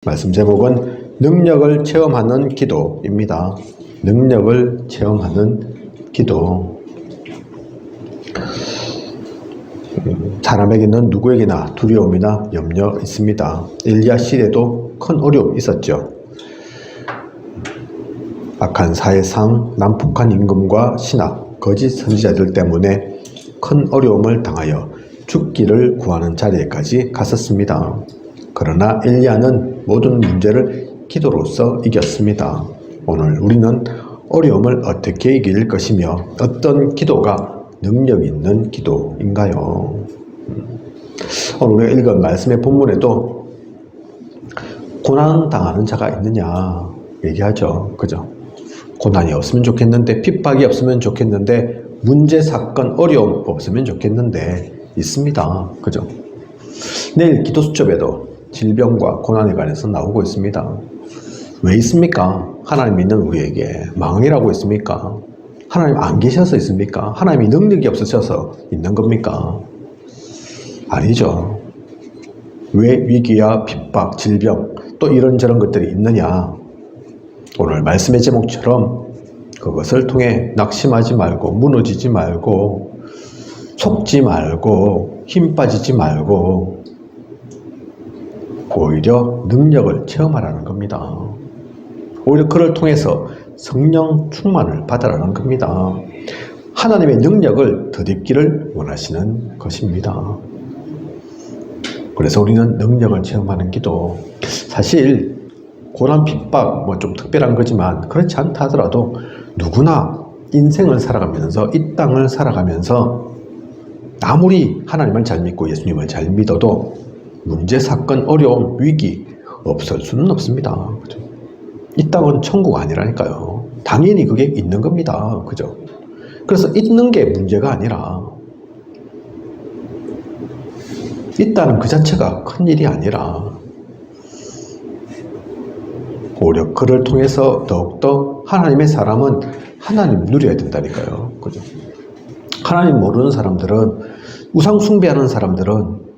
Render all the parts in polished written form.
말씀 제목은 능력을 체험하는 기도입니다. 능력을 체험하는 기도. 사람에게는 누구에게나 두려움이나 염려 있습니다. 엘리야 시대도 큰 어려움이 있었죠. 악한 사회상, 난폭한 임금과 신하, 거짓 선지자들 때문에 큰 어려움을 당하여 죽기를 구하는 자리에까지 갔었습니다. 그러나 엘리야는 모든 문제를 기도로서 이겼습니다. 오늘 우리는 어려움을 어떻게 이길 것이며 어떤 기도가 능력 있는 기도인가요? 오늘 우리가 읽은 말씀의 본문에도 고난당하는 자가 있느냐 얘기하죠. 그죠? 고난이 없으면 좋겠는데, 핍박이 없으면 좋겠는데, 문제, 사건, 어려움 없으면 좋겠는데 있습니다. 그죠? 내일 기도 수첩에도 질병과 고난에 관해서 나오고 있습니다. 왜 있습니까? 하나님 믿는 우리에게 망이라고 있습니까? 하나님 안 계셔서 있습니까? 하나님이 능력이 없으셔서 있는 겁니까? 아니죠. 왜 위기와 핍박, 질병, 또 이런저런 것들이 있느냐? 오늘 말씀의 제목처럼 그것을 통해 낙심하지 말고, 무너지지 말고, 속지 말고, 힘 빠지지 말고, 오히려 능력을 체험하라는 겁니다. 오히려 그를 통해서 성령 충만을 받으라는 겁니다. 하나님의 능력을 덧입기를 원하시는 것입니다. 그래서 우리는 능력을 체험하는 기도, 사실 고난 핍박 뭐 좀 특별한 거지만 그렇지 않다 하더라도 누구나 인생을 살아가면서, 이 땅을 살아가면서 아무리 하나님을 잘 믿고 예수님을 잘 믿어도 문제, 사건, 어려움, 위기 없을 수는 없습니다. 그죠? 이 땅은 천국 아니라니까요. 당연히 그게 있는 겁니다. 그죠? 그래서 있는 게 문제가 아니라, 있다는 그 자체가 큰 일이 아니라 오히려 그를 통해서 더욱더 하나님의 사람은 하나님 누려야 된다니까요. 그죠? 하나님 모르는 사람들은, 우상 숭배하는 사람들은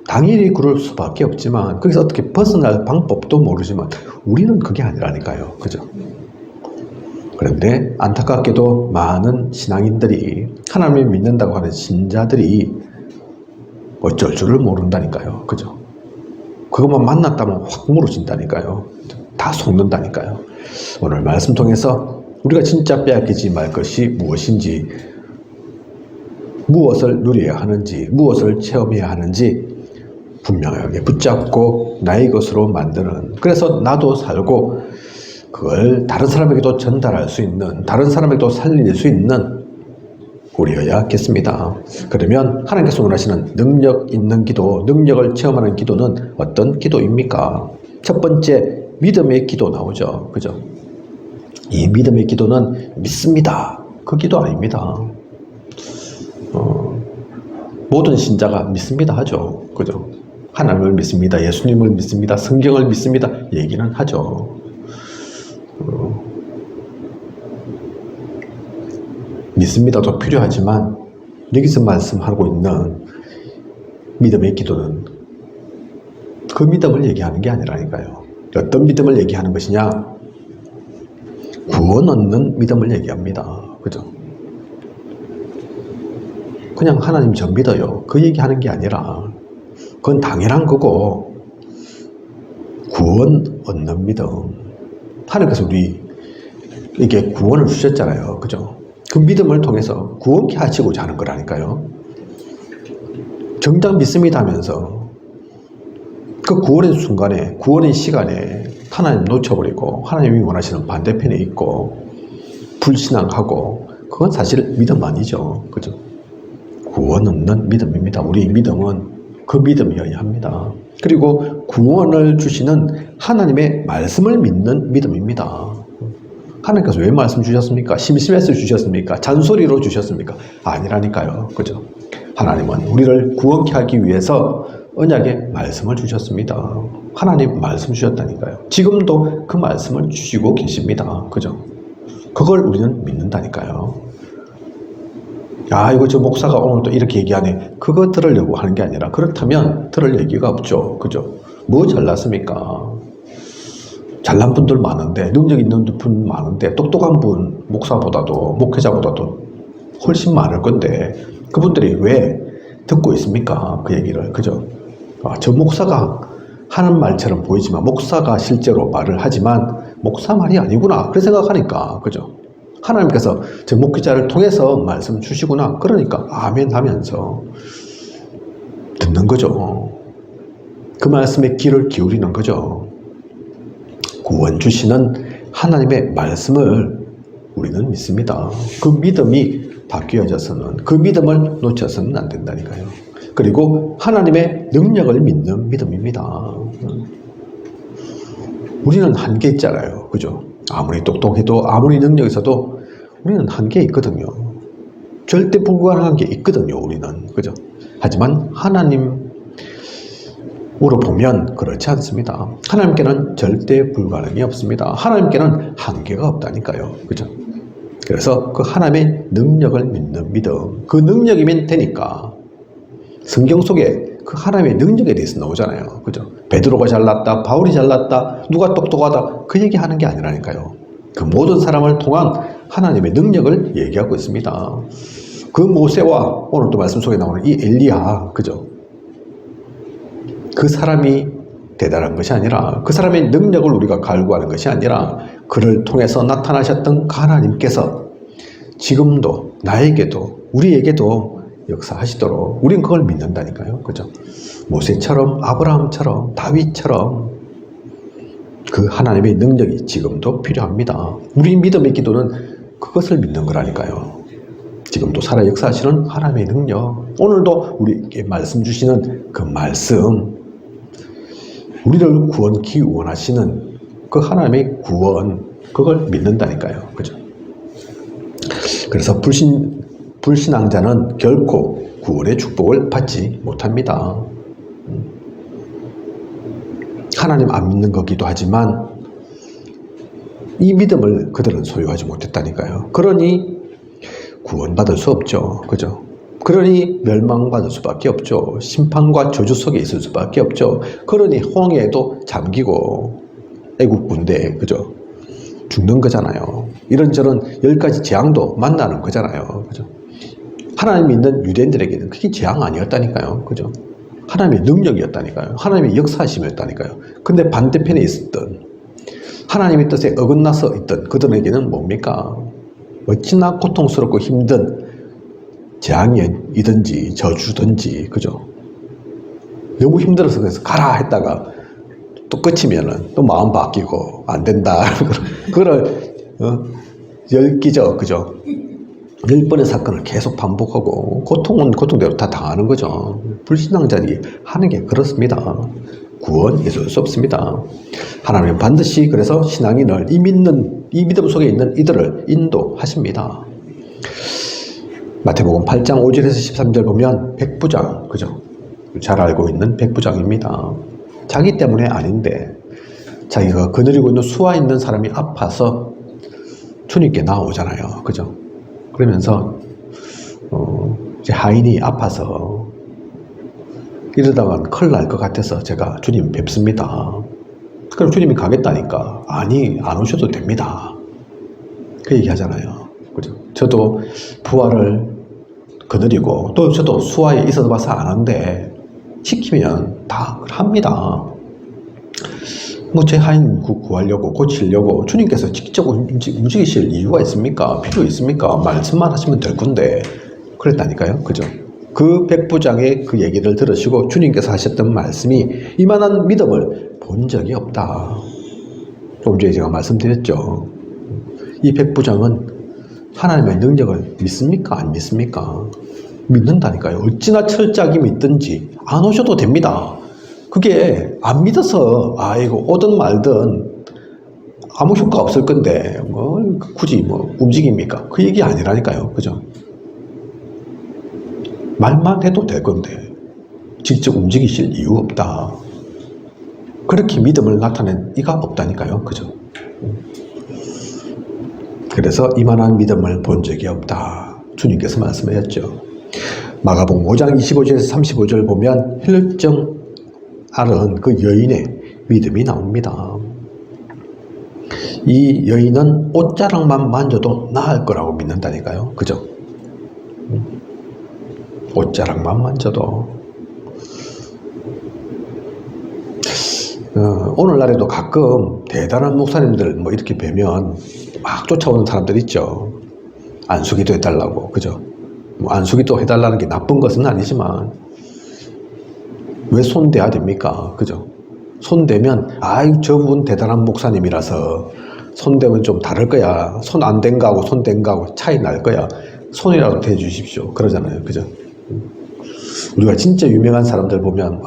당연히 그럴 수밖에 없지만 거기서 어떻게 벗어날 방법도 모르지만 우리는 그게 아니라니까요. 그죠? 그런데 안타깝게도 많은 신앙인들이, 하나님을 믿는다고 하는 신자들이 어쩔 줄을 모른다니까요. 그죠? 그것만 만났다면 확 무너진다니까요. 다 속는다니까요. 오늘 말씀 통해서 우리가 진짜 빼앗기지 말 것이 무엇인지, 무엇을 누려야 하는지, 무엇을 체험해야 하는지 분명하게 붙잡고 나의 것으로 만드는, 그래서 나도 살고 그걸 다른 사람에게도 전달할 수 있는, 다른 사람에게도 살릴 수 있는 우리여야겠습니다. 그러면 하나님께서 원하시는 능력 있는 기도, 능력을 체험하는 기도는 어떤 기도입니까? 첫 번째, 믿음의 기도 나오죠. 그죠? 이 믿음의 기도는 믿습니다. 그 기도 아닙니다. 모든 신자가 믿습니다 하죠. 그죠? 하나님을 믿습니다. 예수님을 믿습니다. 성경을 믿습니다. 얘기는 하죠. 믿습니다도 필요하지만 여기서 말씀하고 있는 믿음의 기도는 그 믿음을 얘기하는 게 아니라니까요. 어떤 믿음을 얘기하는 것이냐? 구원 얻는 믿음을 얘기합니다. 그죠? 그냥 하나님 저 믿어요, 그 얘기하는 게 아니라, 그건 당연한 거고, 구원 얻는 믿음. 하나님께서 우리에게 구원을 주셨잖아요. 그죠? 그 믿음을 통해서 구원케 하시고자 하는 거라니까요. 정작 믿습니다 하면서 그 구원의 순간에, 구원의 시간에 하나님 놓쳐버리고 하나님이 원하시는 반대편에 있고 불신앙하고, 그건 사실 믿음 아니죠. 그죠? 구원 없는 믿음입니다. 우리 믿음은 그 믿음이어야 합니다. 그리고 구원을 주시는 하나님의 말씀을 믿는 믿음입니다. 하나님께서 왜 말씀 주셨습니까? 심심해서 주셨습니까? 잔소리로 주셨습니까? 아니라니까요. 그죠? 하나님은 우리를 구원케 하기 위해서 언약의 말씀을 주셨습니다. 하나님 말씀 주셨다니까요. 지금도 그 말씀을 주시고 계십니다. 그죠? 그걸 우리는 믿는다니까요. 야, 이거 저 목사가 오늘 또 이렇게 얘기하네. 그거 들으려고 하는 게 아니라, 그렇다면 들을 얘기가 없죠. 그죠? 뭐 잘났습니까? 잘난 분들 많은데, 능력 있는 분 많은데, 똑똑한 분, 목사보다도, 목회자보다도 훨씬 많을 건데, 그분들이 왜 듣고 있습니까? 그 얘기를. 그죠? 저 목사가 하는 말처럼 보이지만, 목사가 실제로 말을 하지만, 목사 말이 아니구나. 그런 생각하니까. 그죠? 하나님께서 저 목회자를 통해서 말씀 주시구나. 그러니까, 아멘 하면서 듣는 거죠. 그 말씀에 귀를 기울이는 거죠. 구원 주시는 하나님의 말씀을 우리는 믿습니다. 그 믿음이 바뀌어져서는, 그 믿음을 놓쳐서는 안 된다니까요. 그리고 하나님의 능력을 믿는 믿음입니다. 우리는 한계 있잖아요. 그죠? 아무리 똑똑해도, 아무리 능력 있어도 우리는 한계 있거든요. 절대 불가능한 게 있거든요. 우리는. 그죠? 하지만 하나님으로 보면 그렇지 않습니다. 하나님께는 절대 불가능이 없습니다. 하나님께는 한계가 없다니까요. 그죠? 그래서 그 하나님의 능력을 믿는 믿음, 그 능력이면 되니까. 성경 속에 그 하나님의 능력에 대해서 나오잖아요. 그죠? 베드로가 잘났다, 바울이 잘났다, 누가 똑똑하다, 그 얘기하는 게 아니라니까요. 그 모든 사람을 통한 하나님의 능력을 얘기하고 있습니다. 그 모세와 오늘 또 말씀 속에 나오는 이 엘리야, 그죠? 그 사람이 대단한 것이 아니라, 그 사람의 능력을 우리가 갈구하는 것이 아니라, 그를 통해서 나타나셨던 하나님께서 지금도 나에게도, 우리에게도 역사하시도록 우린 그걸 믿는다니까요. 그죠? 모세처럼, 아브라함처럼, 다윗처럼 그 하나님의 능력이 지금도 필요합니다. 우리 믿음의 기도는 그것을 믿는 거라니까요. 지금도 살아 역사하시는 하나님의 능력, 오늘도 우리에게 말씀 주시는 그 말씀, 우리를 구원케 원하시는 그 하나님의 구원, 그걸 믿는다니까요. 그죠? 그래서 불신앙자는 결코 구원의 축복을 받지 못합니다. 하나님 안 믿는 거기도 하지만 이 믿음을 그들은 소유하지 못했다니까요. 그러니 구원받을 수 없죠. 그죠? 그러니 멸망받을 수밖에 없죠. 심판과 저주 속에 있을 수밖에 없죠. 그러니 홍해에도 잠기고 애국 군대에, 그죠? 죽는 거잖아요. 이런저런 10가지 재앙도 만나는 거잖아요. 그죠? 하나님 믿는 유대인들에게는 그게 재앙 아니었다니까요. 그죠? 하나님의 능력이었다니까요. 하나님의 역사하심이었다니까요. 근데 반대편에 있었던, 하나님의 뜻에 어긋나서 있던 그들에게는 뭡니까? 어찌나 고통스럽고 힘든 재앙이든지 저주든지, 그죠? 너무 힘들어서 그래서 가라 했다가 또 끝이면은 또 마음 바뀌고 안 된다. 그걸 10기죠. 그죠? 10번의 사건을 계속 반복하고 고통은 고통대로 다 당하는 거죠. 불신앙자들이 하는 게 그렇습니다. 구원 있을 수 없습니다. 하나님은 반드시 그래서 신앙인을 이 믿음 속에 있는 이들을 인도하십니다. 마태복음 8장 5절에서 13절 보면 백부장, 그죠? 잘 알고 있는 백부장입니다. 자기 때문에 아닌데 자기가 거느리고 있는 수와 있는 사람이 아파서 주님께 나오잖아요. 그죠? 그러면서 이제 하인이 아파서 이러다가 큰일 날 것 같아서 제가 주님 뵙습니다. 그럼 주님이 가겠다니까 아니 안 오셔도 됩니다. 그 얘기 하잖아요. 그죠? 저도 부활을 거느리고 또 저도 수화에 있어서 봐서 아는데 시키면 다 합니다. 뭐 제 하인 구하려고 고치려고 주님께서 직접 움직이실 이유가 있습니까? 필요 있습니까? 말씀만 하시면 될 건데 그랬다니까요. 그죠? 그 백부장의 그 얘기를 들으시고 주님께서 하셨던 말씀이 이만한 믿음을 본 적이 없다. 좀 전에 제가 말씀드렸죠. 이 백부장은 하나님의 능력을 믿습니까? 안 믿습니까? 믿는다니까요. 어찌나 철저하게 믿든지 안 오셔도 됩니다. 그게 안 믿어서 아이고 오든 말든 아무 효과 없을 건데 뭐 굳이 뭐 움직입니까? 그 얘기 아니라니까요. 그죠? 말만 해도 될 건데 직접 움직이실 이유 없다. 그렇게 믿음을 나타낸 이가 없다니까요. 그죠? 그래서 이만한 믿음을 본 적이 없다. 주님께서 말씀하셨죠. 마가복음 5장 25절에서 35절 보면 혈증 앓은 그 여인의 믿음이 나옵니다. 이 여인은 옷자락만 만져도 나을 거라고 믿는다니까요. 그죠? 옷자락만 만져도. 오늘날에도 가끔 대단한 목사님들 뭐 이렇게 뵈면 막 쫓아오는 사람들 있죠. 안수기도 해달라고. 그죠? 뭐 안수기도 해달라는 게 나쁜 것은 아니지만 왜 손대야 됩니까? 그죠? 손대면 아유 저분 대단한 목사님이라서 손대면 좀 다를 거야. 손 안 댄 거하고 손 댄 거하고 차이 날 거야. 손이라도 대주십시오. 그러잖아요. 그죠? 우리가 진짜 유명한 사람들 보면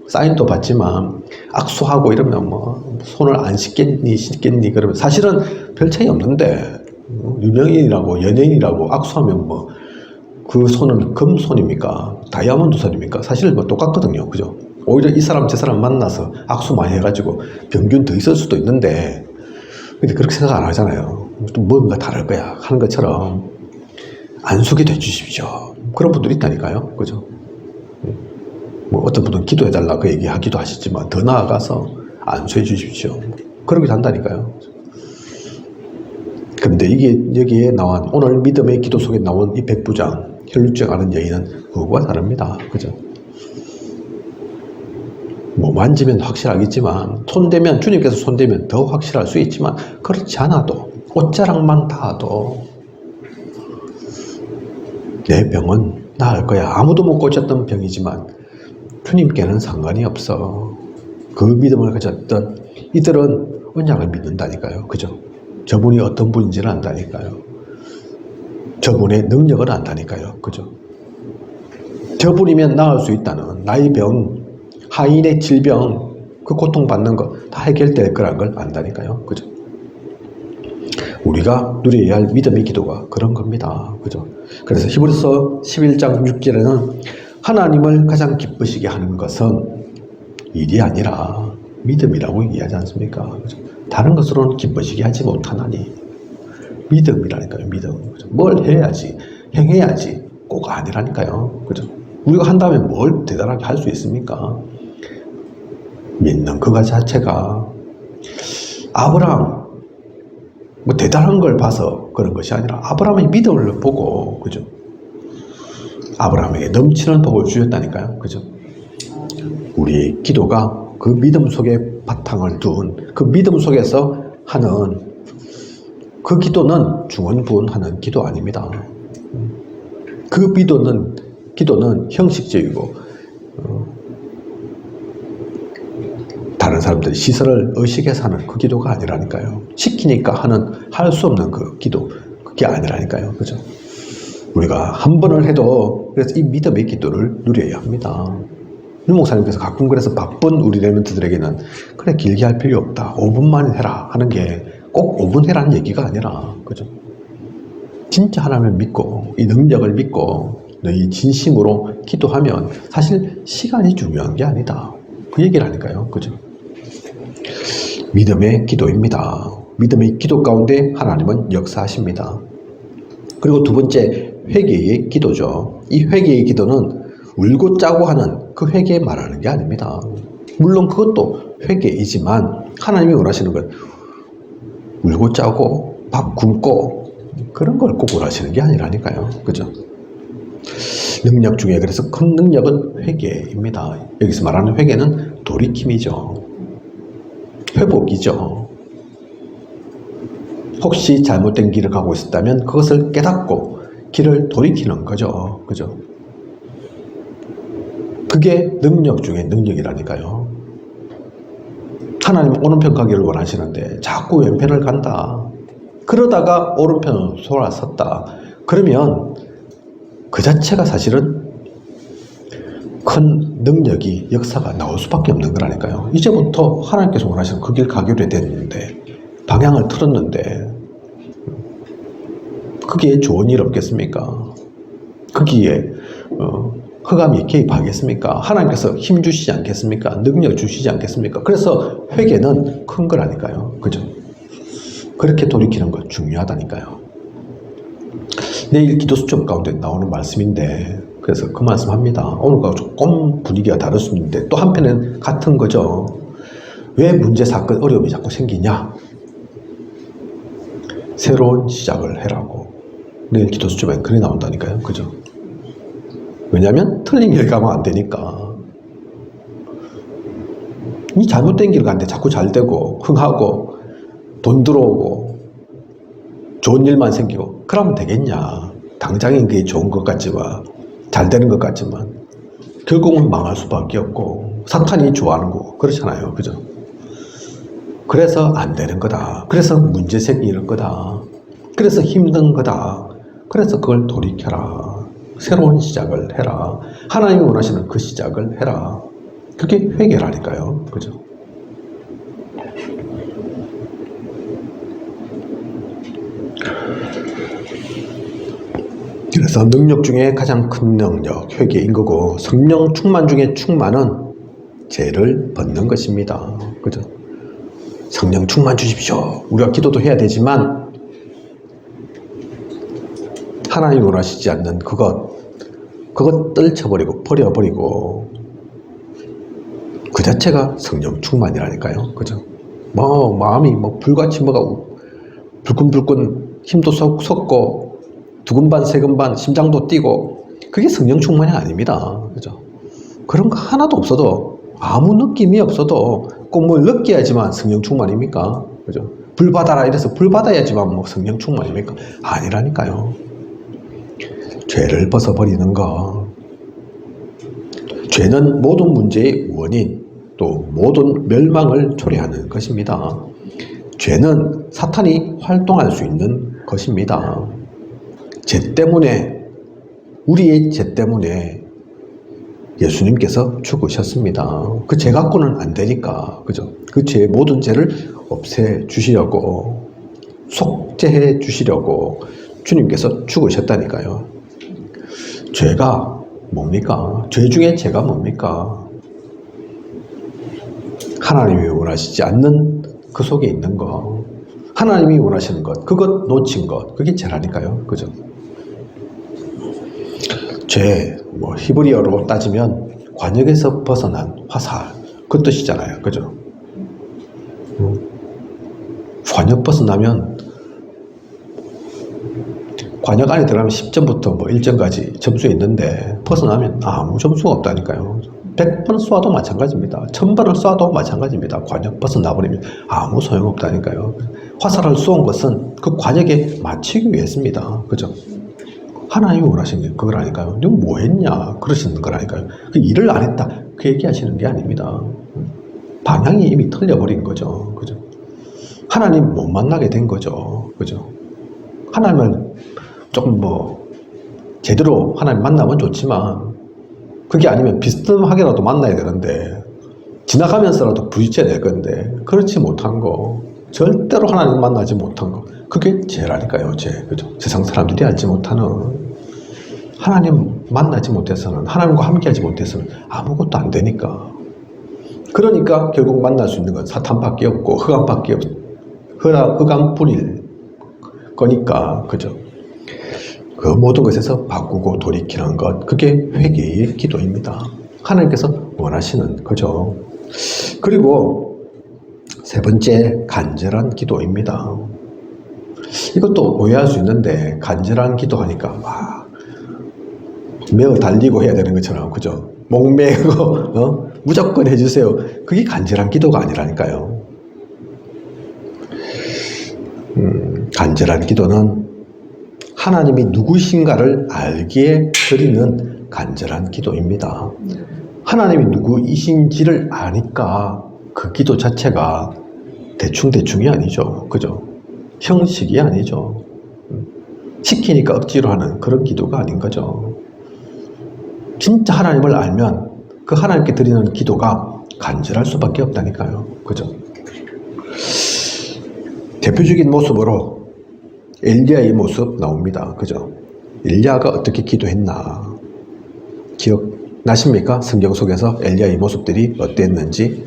사인도 받지만 악수하고 이러면 뭐 손을 안 씻겠니 그러면 사실은 별 차이 없는데 유명인이라고 연예인이라고 악수하면 뭐 그 손은 금손입니까? 다이아몬드 손입니까? 사실 뭐 똑같거든요. 그죠? 오히려 이 사람 저 사람 만나서 악수 많이 해가지고 병균 더 있을 수도 있는데 근데 그렇게 생각 안 하잖아요. 좀 뭔가 다를 거야 하는 것처럼 안수게 해주십시오. 그런 분들이 있다니까요. 그죠? 뭐 어떤 분은 기도해달라 그 얘기하기도 하시지만 더 나아가서 안수해 주십시오. 그러기도 한다니까요. 그런데 이게 여기에 나온 오늘 믿음의 기도 속에 나온 이 백부장 혈루증 앓은 여인은 그거와 다릅니다. 그죠? 뭐 만지면 확실하겠지만 손대면 주님께서 손대면 더 확실할 수 있지만 그렇지 않아도 옷자락만 닿아도 내 병은 나을 거야. 아무도 못 고쳤던 병이지만 주님께는 상관이 없어. 그 믿음을 가졌던 이들은 언약을 믿는다니까요. 그죠? 저분이 어떤 분인지를 안다니까요. 저분의 능력을 안다니까요. 그죠? 저분이면 나을 수 있다는 나의 병, 하인의 질병, 그 고통받는 거 다 해결될 거란 걸 안다니까요. 그죠? 우리가 누려야 할 믿음의 기도가 그런 겁니다. 그죠? 그래서 히브리서 11장 6절에는 하나님을 가장 기쁘시게 하는 것은 일이 아니라 믿음이라고 얘기하지 않습니까? 그죠? 다른 것으로는 기쁘시게 하지 못하나니 믿음이라니까요. 믿음. 그죠? 뭘 해야지, 행해야지 꼭 아니라니까요. 그죠? 우리가 한다면 뭘 대단하게 할 수 있습니까? 믿는 그가 자체가 아브라함 뭐 대단한 걸 봐서 그런 것이 아니라 아브라함의 믿음을 보고 그죠? 아브라함에게 넘치는 복을 주셨다니까요. 그죠? 우리의 기도가 그 믿음 속에 바탕을 둔 그 믿음 속에서 하는 그 기도는 중언부언하는 기도 아닙니다. 그 기도는 형식적이고 다른 사람들이 시설을 의식해서 하는 그 기도가 아니라니까요. 시키니까 하는 할 수 없는 그 기도 그게 아니라니까요. 그죠? 우리가 한 번을 해도 그래서 이 믿음의 기도를 누려야 합니다. 유 목사님께서 가끔 그래서 바쁜 우리 레멘트들에게는 그래 길게 할 필요 없다. 5분만 해라 하는 게 꼭 5분 해라는 얘기가 아니라 그죠? 진짜 하나님을 믿고 이 능력을 믿고 너희 진심으로 기도하면 사실 시간이 중요한 게 아니다. 그 얘기를 하니까요. 그죠? 믿음의 기도입니다. 믿음의 기도 가운데 하나님은 역사하십니다. 그리고 두 번째 회개의 기도죠. 이 회개의 기도는 울고 짜고 하는 그 회개 말하는 게 아닙니다. 물론 그것도 회개이지만 하나님이 원하시는 건 울고 짜고 밥 굶고 그런 걸 꼭 원하시는 게 아니라니까요. 그죠? 능력 중에 그래서 큰 능력은 회개입니다. 여기서 말하는 회개는 돌이킴이죠. 회복이죠. 혹시 잘못된 길을 가고 있었다면 그것을 깨닫고 길을 돌이키는 거죠. 그죠? 그게 능력 중에 능력이라니까요. 하나님은 오른편 가기를 원하시는데 자꾸 왼편을 간다. 그러다가 오른편으로 돌아섰다. 그러면 그 자체가 사실은 큰 능력이 역사가 나올 수밖에 없는 거라니까요. 이제부터 하나님께서 원하시는 그 길 가기로 됐는데 방향을 틀었는데 그게 좋은 일 없겠습니까? 거기에 흑암이 개입하겠습니까? 하나님께서 힘 주시지 않겠습니까? 능력 주시지 않겠습니까? 그래서 회개는 큰 거라니까요. 그죠? 그렇게 돌이키는 거 중요하다니까요. 내일 기도 수첩 가운데 나오는 말씀인데 그래서 그 말씀 합니다. 오늘과 조금 분위기가 다를 수 있는데 또 한편은 같은 거죠. 왜 문제, 사건, 어려움이 자꾸 생기냐? 새로운 시작을 해라고. 내일 기도 수첩엔 글이 나온다니까요. 그죠? 왜냐면 틀린 길 가면 안 되니까. 이 잘못된 길 가는데 자꾸 잘 되고 흥하고 돈 들어오고 좋은 일만 생기고 그러면 되겠냐. 당장엔 그게 좋은 것 같지만 잘 되는 것 같지만 결국은 망할 수밖에 없고 사탄이 좋아하는 거고 그렇잖아요. 그죠? 그래서 안 되는 거다. 그래서 문제 생기는 거다. 그래서 힘든 거다. 그래서 그걸 돌이켜라. 새로운 시작을 해라. 하나님이 원하시는 그 시작을 해라. 그게 회개라니까요. 그죠? 그래서 능력 중에 가장 큰 능력, 회개인 거고, 성령 충만 중에 충만은 죄를 벗는 것입니다. 그죠? 성령 충만 주십시오. 우리가 기도도 해야 되지만, 하나님이 원하시지 않는 그것 떨쳐버리고, 버려버리고, 그 자체가 성령 충만이라니까요. 그죠? 마음이 불같이 불끈불끈 힘도 솟고, 두근반, 세근반, 심장도 뛰고, 그게 성령 충만이 아닙니다. 그죠? 그런 거 하나도 없어도, 아무 느낌이 없어도 꼭 뭘 느껴야지만 성령 충만입니까? 그죠? 불 받아라 이래서 불 받아야지만 성령 충만입니까? 아니라니까요. 죄를 벗어버리는 거. 죄는 모든 문제의 원인, 또 모든 멸망을 초래하는 것입니다. 죄는 사탄이 활동할 수 있는 것입니다. 죄 때문에, 우리의 죄 때문에 예수님께서 죽으셨습니다. 그 죄 갖고는 안 되니까, 그죠? 그 죄의 모든 죄를 없애 주시려고, 속죄해 주시려고 주님께서 죽으셨다니까요. 죄가 뭡니까? 죄 중에 죄가 뭡니까? 하나님이 원하시지 않는 그 속에 있는 것, 하나님이 원하시는 것, 그것 놓친 것, 그게 죄라니까요. 그죠? 죄, 히브리어로 따지면 관역에서 벗어난 화살, 그 뜻이잖아요. 그죠? 관역 벗어나면, 관역 안에 들어가면 10점부터 1점까지 점수 있는데, 벗어나면 아무 점수가 없다니까요. 100번 쏴도 마찬가지입니다. 1000번을 쏴도 마찬가지입니다. 관역 벗어나버리면 아무 소용없다니까요. 화살을 쏘은 것은 그 관역에 맞추기 위해서입니다. 그죠? 하나님이 원하시는 게 그거라니까요. 너 뭐 했냐? 그러시는 거라니까요. 그 일을 안 했다. 그 얘기하시는 게 아닙니다. 방향이 이미 틀려버린 거죠. 그죠? 하나님 못 만나게 된 거죠. 그죠? 하나님을 조금 제대로 하나님 만나면 좋지만, 그게 아니면 비스듬하게라도 만나야 되는데, 지나가면서라도 부딪혀야 될 건데, 그렇지 못한 거, 절대로 하나님 만나지 못한 거, 그게 죄라니까요. 죄. 그죠? 세상 사람들이 알지 못하는, 하나님 만나지 못해서는, 하나님과 함께하지 못해서는 아무것도 안 되니까. 그러니까 결국 만날 수 있는 건 사탄밖에 없고 흑암밖에 없고 흑암뿐일 거니까. 그죠? 그 모든 것에서 바꾸고 돌이키는 것, 그게 회개의 기도입니다. 하나님께서 원하시는 거죠. 그리고 세 번째, 간절한 기도입니다. 이것도 오해할 수 있는데, 간절한 기도하니까 매어 달리고 해야 되는 것처럼, 그죠? 목매고 무조건 해주세요. 그게 간절한 기도가 아니라니까요. 간절한 기도는 하나님이 누구신가를 알기에 드리는 간절한 기도입니다. 하나님이 누구이신지를 아니까 그 기도 자체가 대충대충이 아니죠. 그죠? 형식이 아니죠. 시키니까 억지로 하는 그런 기도가 아닌 거죠. 진짜 하나님을 알면 그 하나님께 드리는 기도가 간절할 수밖에 없다니까요. 그죠? 대표적인 모습으로 엘리야의 모습 나옵니다. 그죠? 엘리야가 어떻게 기도했나? 기억나십니까? 성경 속에서 엘리야의 모습들이 어땠는지?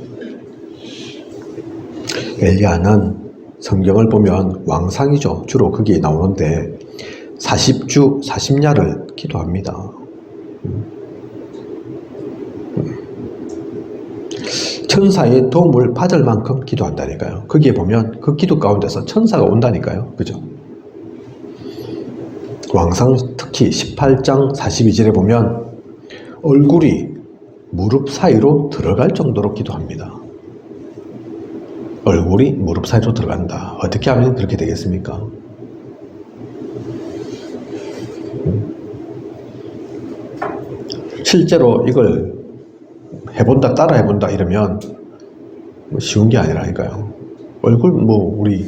엘리야는 성경을 보면 왕상이죠. 주로 그게 나오는데 40주 40야를 기도합니다. 천사의 도움을 받을 만큼 기도한다니까요. 거기에 보면 그 기도 가운데서 천사가 온다니까요. 그죠? 왕상 특히 18장 42절에 보면 얼굴이 무릎 사이로 들어갈 정도로 기도합니다. 얼굴이 무릎 사이로 들어간다. 어떻게 하면 그렇게 되겠습니까? 실제로 이걸 해본다, 따라 해본다 이러면 쉬운 게 아니라니까요. 우리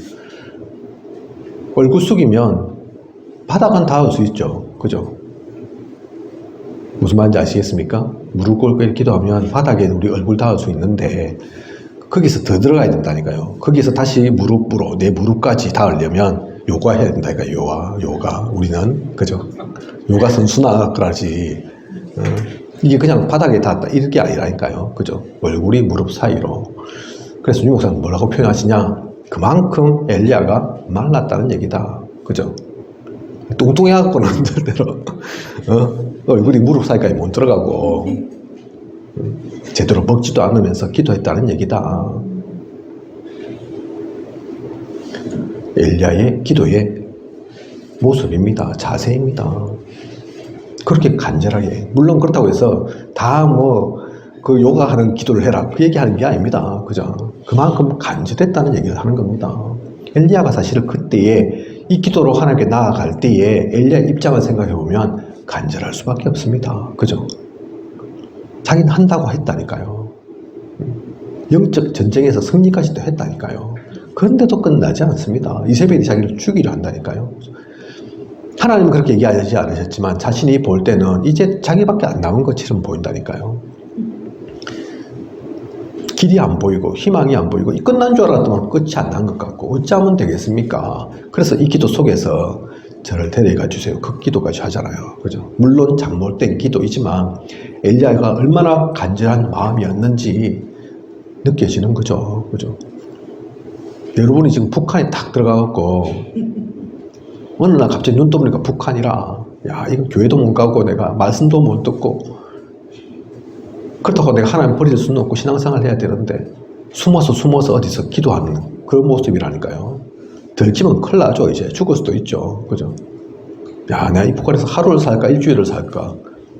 얼굴 숙이면 바닥은 닿을 수 있죠. 그죠? 무슨 말인지 아시겠습니까? 무릎 꿇고 기도하면 바닥에 우리 얼굴 닿을 수 있는데 거기서 더 들어가야 된다니까요. 거기서 다시 무릎으로 내 무릎까지 닿으려면 요가 해야 된다니까요. 요가. 우리는 그죠? 요가 선수나 그러지. 이게 그냥 바닥에 닿았다 이게 아니라니까요. 그죠? 얼굴이 무릎 사이로. 그래서 유 목사는 뭐라고 표현하시냐? 그만큼 엘리야가 말랐다는 얘기다. 그죠? 뚱뚱해갖고는 대로 얼굴이 무릎 사이까지 못 들어가고 제대로 먹지도 않으면서 기도했다는 얘기다. 엘리야의 기도의 모습입니다. 자세입니다. 그렇게 간절하게. 물론 그렇다고 해서 다 그 요가하는 기도를 해라 그 얘기하는 게 아닙니다. 그죠? 그만큼 간절했다는 얘기를 하는 겁니다. 엘리야가 사실은 그때에 이 기도로 하나님께 나아갈 때에 엘리야의 입장을 생각해 보면 간절할 수밖에 없습니다. 그죠? 자기는 한다고 했다니까요. 영적 전쟁에서 승리까지도 했다니까요. 그런데도 끝나지 않습니다. 이세벨이 자기를 죽이려 한다니까요. 하나님은 그렇게 얘기하지 않으셨지만 자신이 볼 때는 이제 자기밖에 안 남은 것처럼 보인다니까요. 길이 안 보이고 희망이 안 보이고 끝난 줄 알았더니 끝이 안 난 것 같고 어찌하면 되겠습니까? 그래서 이 기도 속에서 저를 데려가 주세요. 그 기도까지 하잖아요. 그죠? 물론 잠몰된 기도이지만 엘리야가 얼마나 간절한 마음이었는지 느껴지는 거죠. 그죠? 여러분이 지금 북한에 딱 들어가갖고 어느 날 갑자기 눈 떠보니까 북한이라 야 이거 교회도 못 가고 내가 말씀도 못 듣고 그렇다고 내가 하나님 버릴 수는 없고 신앙생활 해야 되는데 숨어서 어디서 기도하는 그런 모습이라니까요. 들키면 큰일 나죠. 이제 죽을 수도 있죠. 그죠? 야 내가 이 북한에서 하루를 살까 일주일을 살까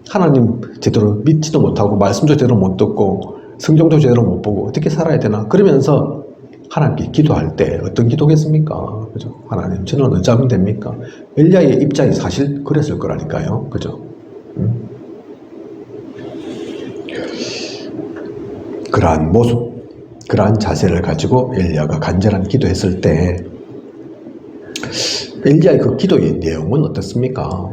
하나님 제대로 믿지도 못하고 말씀도 제대로 못 듣고 성경도 제대로 못 보고 어떻게 살아야 되나 그러면서 하나님께 기도할 때 어떤 기도겠습니까? 그죠? 하나님 저는 어찌하면 됩니까? 엘리야의 입장이 사실 그랬을 거라니까요. 그죠? 그러한 모습, 그러한 자세를 가지고 엘리야가 간절한 기도했을 때 엘리야의 그 기도의 내용은 어떻습니까?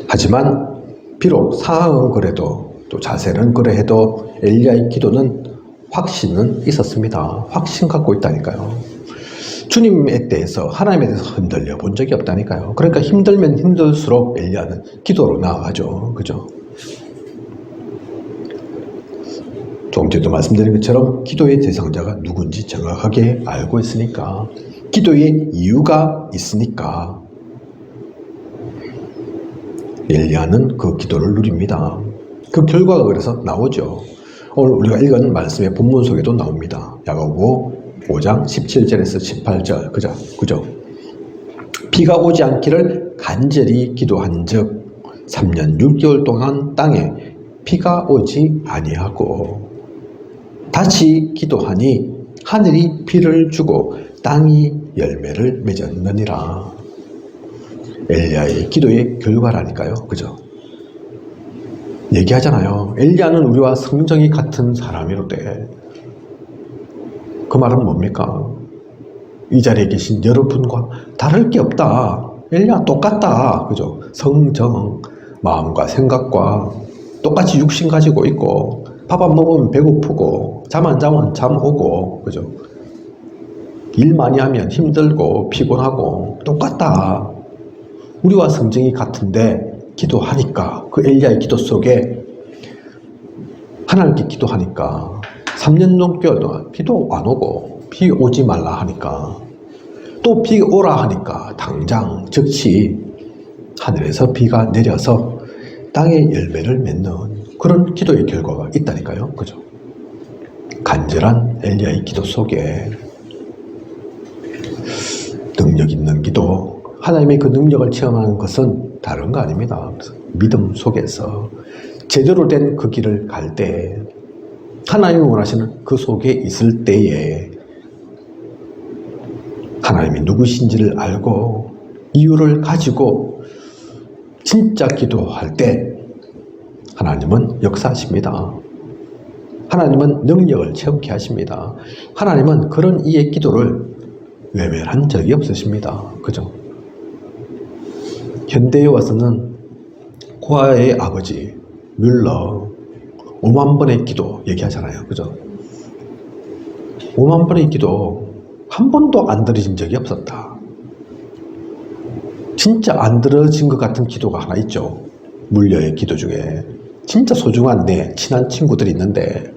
하지만 비록 상황은 그래도 또 자세는 그래도 엘리야의 기도는 확신은 있었습니다. 확신 갖고 있다니까요. 주님에 대해서 하나님에 대해서 흔들려 본 적이 없다니까요. 그러니까 힘들면 힘들수록 엘리야는 기도로 나아가죠. 그죠? 조금 전에도 말씀드린 것처럼 기도의 대상자가 누군지 정확하게 알고 있으니까 기도의 이유가 있으니까 엘리야는 그 기도를 누립니다. 그 결과가 그래서 나오죠. 오늘 우리가 읽은 말씀의 본문 속에도 나옵니다. 야고보 5장 17절에서 18절 그죠? 비가 오지 않기를 간절히 기도한 즉 3년 6개월 동안 땅에 비가 오지 아니하고 다시 기도하니 하늘이 비를 주고 땅이 열매를 맺었느니라. 엘리야의 기도의 결과라니까요. 그죠? 얘기하잖아요. 엘리야는 우리와 성정이 같은 사람이로되. 그 말은 뭡니까? 이 자리에 계신 여러분과 다를 게 없다. 엘리야 똑같다. 그죠? 성정, 마음과 생각과 똑같이 육신 가지고 있고 밥 안 먹으면 배고프고 잠 안 자면 잠 오고 그죠? 일 많이 하면 힘들고 피곤하고 똑같다. 우리와 성정이 같은데 기도하니까 그 엘리야의 기도 속에 하나님께 기도하니까 3년 넘게 동안 비도 안 오고 비 오지 말라 하니까 또 비 오라 하니까 당장 즉시 하늘에서 비가 내려서 땅에 열매를 맺는 그런 기도의 결과가 있다니까요. 그죠? 간절한 엘리야의 기도 속에 능력 있는 기도, 하나님의 그 능력을 체험하는 것은 다른 거 아닙니다. 그래서 믿음 속에서 제대로 된 그 길을 갈 때, 하나님이 원하시는 그 속에 있을 때에 하나님이 누구신지를 알고 이유를 가지고 진짜 기도할 때 하나님은 역사하십니다. 하나님은 능력을 체험케 하십니다. 하나님은 그런 이의 기도를 외면한 적이 없으십니다. 그죠? 현대에 와서는 고아의 아버지 뮬러 5만 번의 기도 얘기하잖아요. 그죠? 5만 번의 기도 한 번도 안 들어진 적이 없었다. 진짜 안 들어진 것 같은 기도가 하나 있죠. 뮬러의 기도 중에 진짜 소중한 내 친한 친구들이 있는데,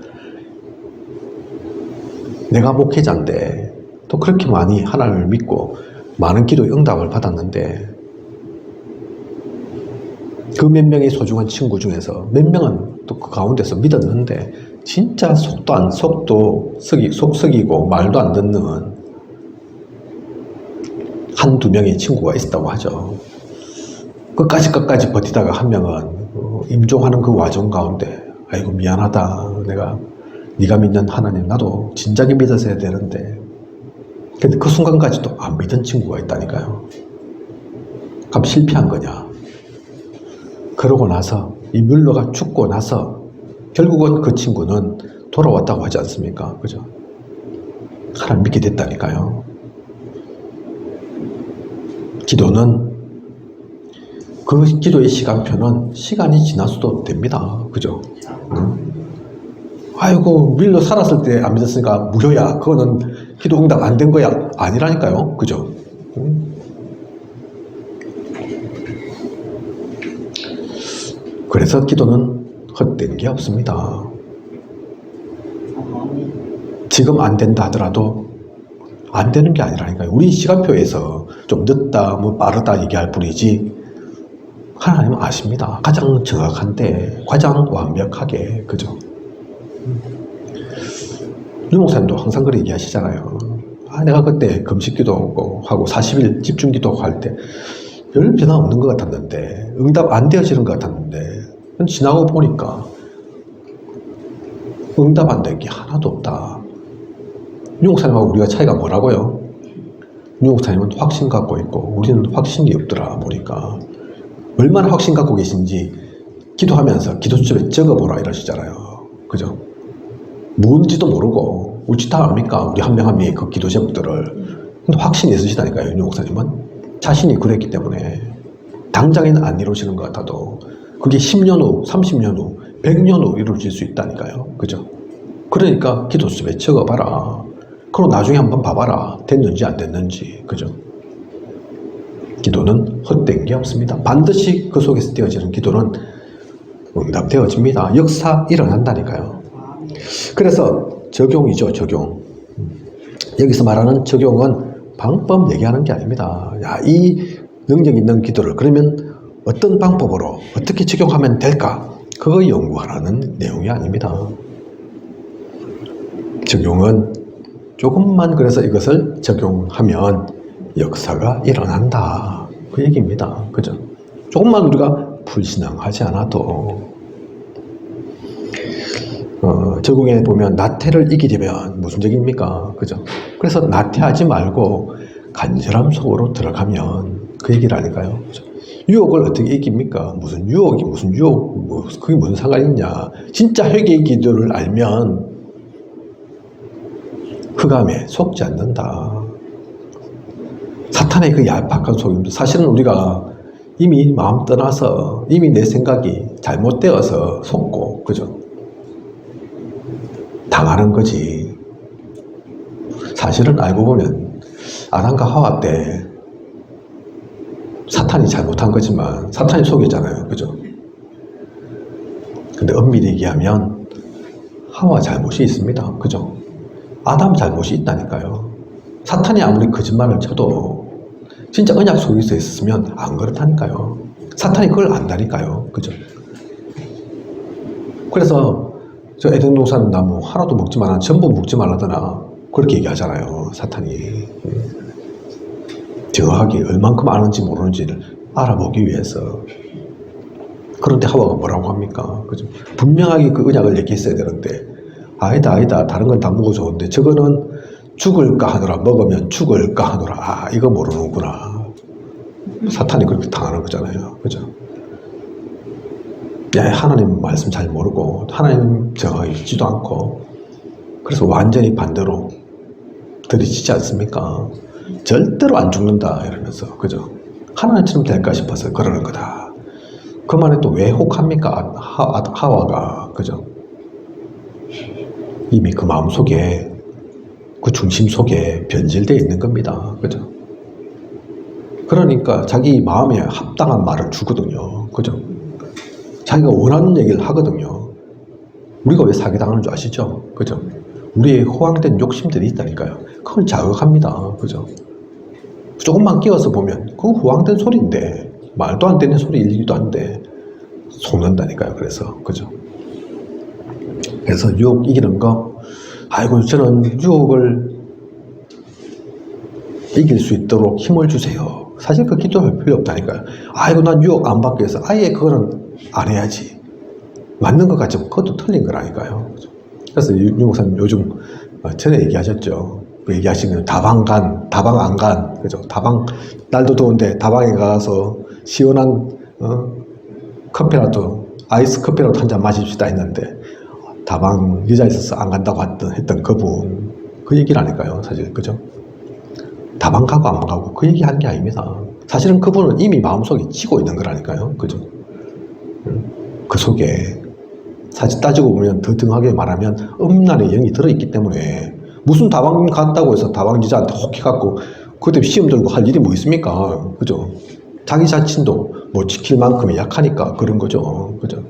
내가 목회자인데 또 그렇게 많이 하나님을 믿고 많은 기도의 응답을 받았는데, 그 몇 명의 소중한 친구 중에서 몇 명은 또 그 가운데서 믿었는데 진짜 속 썩이고 말도 안 듣는 한두 명의 친구가 있었다고 하죠. 끝까지 버티다가 한 명은 임종하는 그 와중 가운데, 아이고 미안하다, 네가 믿는 하나님 나도 진작에 믿었어야 되는데. 근데 그 순간까지도 안 믿은 친구가 있다니까요. 그럼 실패한 거냐? 그러고 나서 이 뮬러가 죽고 나서 결국은 그 친구는 돌아왔다고 하지 않습니까? 그죠? 하나님 믿게 됐다니까요. 기도는, 그 기도의 시간표는 시간이 지나서도 됩니다. 그죠? 아이고 뮬러 살았을 때 안 믿었으니까 무효야, 그거는 기도 응답 안 된 거야, 아니라니까요. 그죠? 그래서 기도는 헛된 게 없습니다. 지금 안 된다 하더라도 안 되는 게 아니라니까요. 우리 시간표에서 좀 늦다, 뭐 빠르다 얘기할 뿐이지 하나님은 아십니다. 가장 정확한데, 가장 완벽하게. 그죠? 유 목사님도 항상 그렇게 얘기하시잖아요. 내가 그때 금식기도 하고 40일 집중기도 할 때 별 변화 없는 것 같았는데, 응답 안 되어지는 것 같았는데, 지나고 보니까 응답 안 된 게 하나도 없다. 유 목사님하고 우리가 차이가 뭐라고요? 유 목사님은 확신 갖고 있고 우리는 확신이 없더라 보니까. 얼마나 확신 갖고 계신지 기도하면서 기도집에 적어보라 이러시잖아요. 그죠? 뭔지도 모르고 우리 다 압니까? 우리 한 명 한 명의 그 기도 제목들을. 근데 확신이 있으시다니까요. 유 목사님은 자신이 그랬기 때문에. 당장에는 안 이루어지는 것 같아도 그게 10년 후, 30년 후, 100년 후 이루어질 수 있다니까요. 그죠? 그러니까 기도집에 적어봐라. 그리고 나중에 한번 봐봐라. 됐는지 안 됐는지. 그죠? 기도는 헛된 게 없습니다. 반드시 그 속에서 되어지는 기도는 응답되어집니다. 역사 일어난다니까요. 그래서 적용이죠, 적용. 여기서 말하는 적용은 방법 얘기하는 게 아닙니다. 야, 이 능력 있는 기도를 그러면 어떤 방법으로 어떻게 적용하면 될까? 그거 연구하라는 내용이 아닙니다. 적용은 조금만, 그래서 이것을 적용하면 역사가 일어난다, 그 얘기입니다. 그죠? 조금만 우리가 불신앙하지 않아도. 적용해 보면 나태를 이기려면 무슨 적입니까? 그죠? 그래서 나태하지 말고 간절함 속으로 들어가면 그 얘기를 하니까요. 그죠? 유혹을 어떻게 이깁니까? 무슨 유혹이 무슨 유혹, 그게 무슨 상관이 있냐? 진짜 회개의 기도를 알면 흑암에 속지 않는다. 사탄의 그 얄팍한 속임도, 사실은 우리가 이미 마음 떠나서 이미 내 생각이 잘못되어서 속고, 그죠? 당하는 거지. 사실은 알고 보면 아담과 하와 때 사탄이 잘못한 거지만 사탄이 속였잖아요. 그죠? 근데 엄밀히 얘기하면 하와 잘못이 있습니다. 그죠? 아담 잘못이 있다니까요. 사탄이 아무리 거짓말을 쳐도 진짜 언약 속에서 있었으면 안 그렇다니까요. 사탄이 그걸 안다니까요. 그죠? 그래서 저 에덴 동산 나무 하나도 먹지 마라, 전부 먹지 말라더나, 그렇게 얘기하잖아요. 사탄이. 정확하게 얼만큼 아는지 모르는지를 알아보기 위해서. 그런데 하와가 뭐라고 합니까? 그죠? 분명하게 그 언약을 얘기했어야 되는데, 아니다. 다른 건 다 먹어 좋은데, 저거는 죽을까 하노라. 먹으면 죽을까 하노라. 아, 이거 모르는구나. 사탄이 그렇게 당하는 거잖아요. 그죠? 야, 하나님 말씀 잘 모르고, 하나님 정확히 읽지도 않고, 그래서 완전히 반대로 들이치지 않습니까? 절대로 안 죽는다. 이러면서. 그죠? 하나님처럼 될까 싶어서 그러는 거다. 그 말에 또 왜 혹합니까? 하와가. 그죠? 이미 그 마음 속에, 그 중심 속에 변질되어 있는 겁니다. 그죠? 그러니까 자기 마음에 합당한 말을 주거든요. 그죠? 자기가 원하는 얘기를 하거든요. 우리가 왜 사기당하는 줄 아시죠? 그죠? 우리의 호황된 욕심들이 있다니까요. 그걸 자극합니다. 그죠? 조금만 끼워서 보면 그거 호황된 소리인데, 말도 안 되는 소리 일기도 한데 속는다니까요. 그래서. 그죠? 그래서 유혹 이기는 거, 아이고 저는 유혹을 이길 수 있도록 힘을 주세요. 사실 그 기도할 필요 없다니까요. 아이고 난 유혹 안 받기 위해서 아예 그거는 안 해야지. 맞는 것 같지만 그것도 틀린 거라니까요. 그래서 유 목사님 요즘 전에 얘기하셨죠. 그 얘기하시면 다방 안 간. 그죠? 다방, 날도 더운데 다방에 가서 시원한 커피라도, 아이스 커피라도 한 잔 마십시다 했는데, 다방 여자 있어서 안 간다고 했던 그분, 그 얘기를 하니까요. 사실. 그죠? 다방 가고 안 가고 그 얘기 하는 게 아닙니다. 사실은 그분은 이미 마음속에 지고 있는 거라니까요. 그죠? 그 속에 사실 따지고 보면 더 등하게 말하면 음란의 영이 들어있기 때문에, 무슨 다방 갔다고 해서 다방 여자한테 혹해갖고 그때 시험 들고 할 일이 뭐 있습니까? 그죠? 자기 자신도 못 지킬 만큼의 약하니까 그런 거죠. 그죠?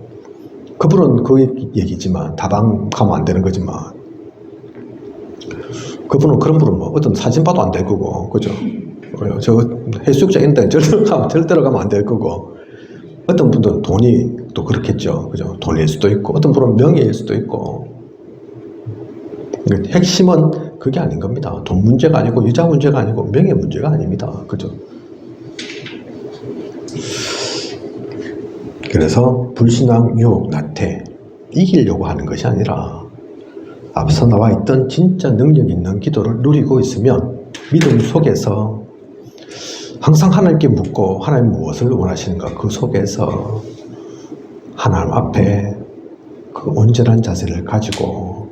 그분은 그 얘기지만, 다방 가면 안 되는 거지만, 그분은 그런 분은 뭐 어떤 사진 봐도 안 될 거고, 그죠? 저 해수욕장인데 절대로 가면 안 될 거고, 어떤 분들은 돈이 또 그렇겠죠. 그죠? 돈일 수도 있고, 어떤 분은 명예일 수도 있고. 핵심은 그게 아닌 겁니다. 돈 문제가 아니고, 여자 문제가 아니고, 명예 문제가 아닙니다. 그죠? 그래서 불신앙, 유혹, 나태, 이기려고 하는 것이 아니라, 앞서 나와 있던 진짜 능력 있는 기도를 누리고 있으면 믿음 속에서 항상 하나님께 묻고, 하나님 무엇을 원하시는가, 그 속에서 하나님 앞에 그 온전한 자세를 가지고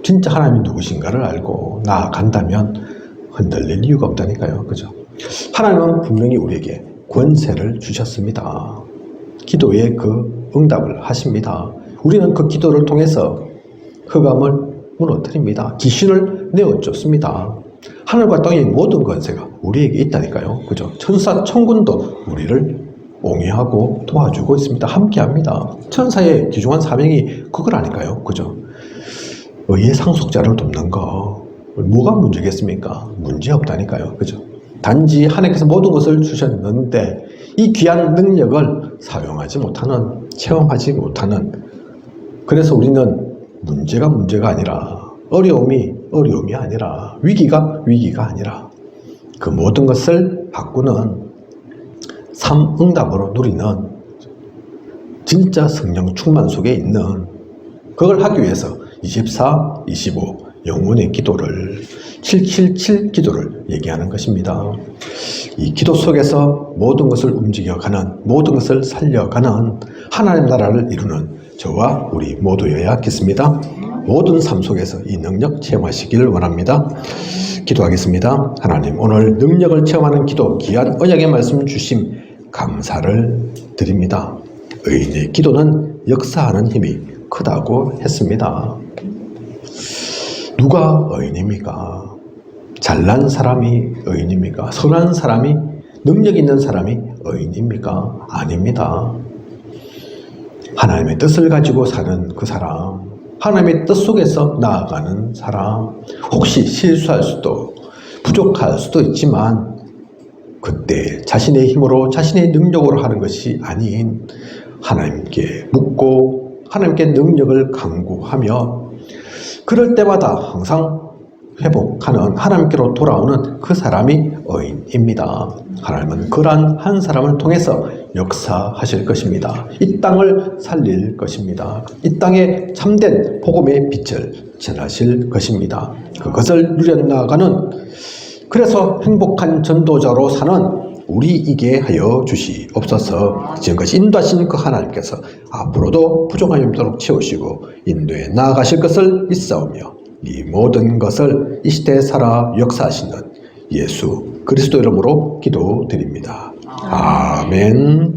진짜 하나님이 누구신가를 알고 나아간다면 흔들릴 이유가 없다니까요. 그죠? 하나님은 분명히 우리에게 권세를 주셨습니다. 기도에 그 응답을 하십니다. 우리는 그 기도를 통해서 흑암을 무너뜨립니다. 귀신을 내어쫓습니다. 하늘과 땅의 모든 권세가 우리에게 있다니까요. 그죠? 천사, 천군도 우리를 옹이하고 도와주고 있습니다. 함께합니다. 천사의 귀중한 사명이 그거라니까요. 그죠? 의의 상속자를 돕는 거, 뭐가 문제겠습니까? 문제 없다니까요. 그죠? 단지 하나님께서 모든 것을 주셨는데 이 귀한 능력을 사용하지 못하는, 체험하지 못하는, 그래서 우리는 문제가 아니라, 어려움이 아니라, 위기가 아니라 그 모든 것을 바꾸는 삼응답으로 누리는 진짜 성령 충만 속에 있는, 그걸 하기 위해서 24, 25 영혼의 기도를, 777 기도를 얘기하는 것입니다. 이 기도 속에서 모든 것을 움직여가는, 모든 것을 살려가는 하나님 나라를 이루는 저와 우리 모두여야겠습니다. 모든 삶 속에서 이 능력 체험하시기를 원합니다. 기도하겠습니다. 하나님, 오늘 능력을 체험하는 기도, 귀한 언약의 말씀 주심 감사를 드립니다. 의인의 기도는 역사하는 힘이 크다고 했습니다. 누가 의인입니까? 잘난 사람이 의인입니까? 선한 사람이, 능력 있는 사람이 의인입니까? 아닙니다. 하나님의 뜻을 가지고 사는 그 사람, 하나님의 뜻 속에서 나아가는 사람, 혹시 실수할 수도, 부족할 수도 있지만 그때 자신의 힘으로, 자신의 능력으로 하는 것이 아닌 하나님께 묻고 하나님께 능력을 간구하며, 그럴 때마다 항상 회복하는 하나님께로 돌아오는 그 사람이 의인입니다. 하나님은 그러한 한 사람을 통해서 역사하실 것입니다. 이 땅을 살릴 것입니다. 이 땅에 참된 복음의 빛을 전하실 것입니다. 그것을 누려나가는, 그래서 행복한 전도자로 사는 우리에게 하여 주시옵소서. 지금까지 인도하신 그 하나님께서 앞으로도 부족함이 없도록 채우시고 인도에 나아가실 것을 믿사오며 이 모든 것을 이 시대에 살아 역사하시는 예수 그리스도 이름으로 기도드립니다. 아멘.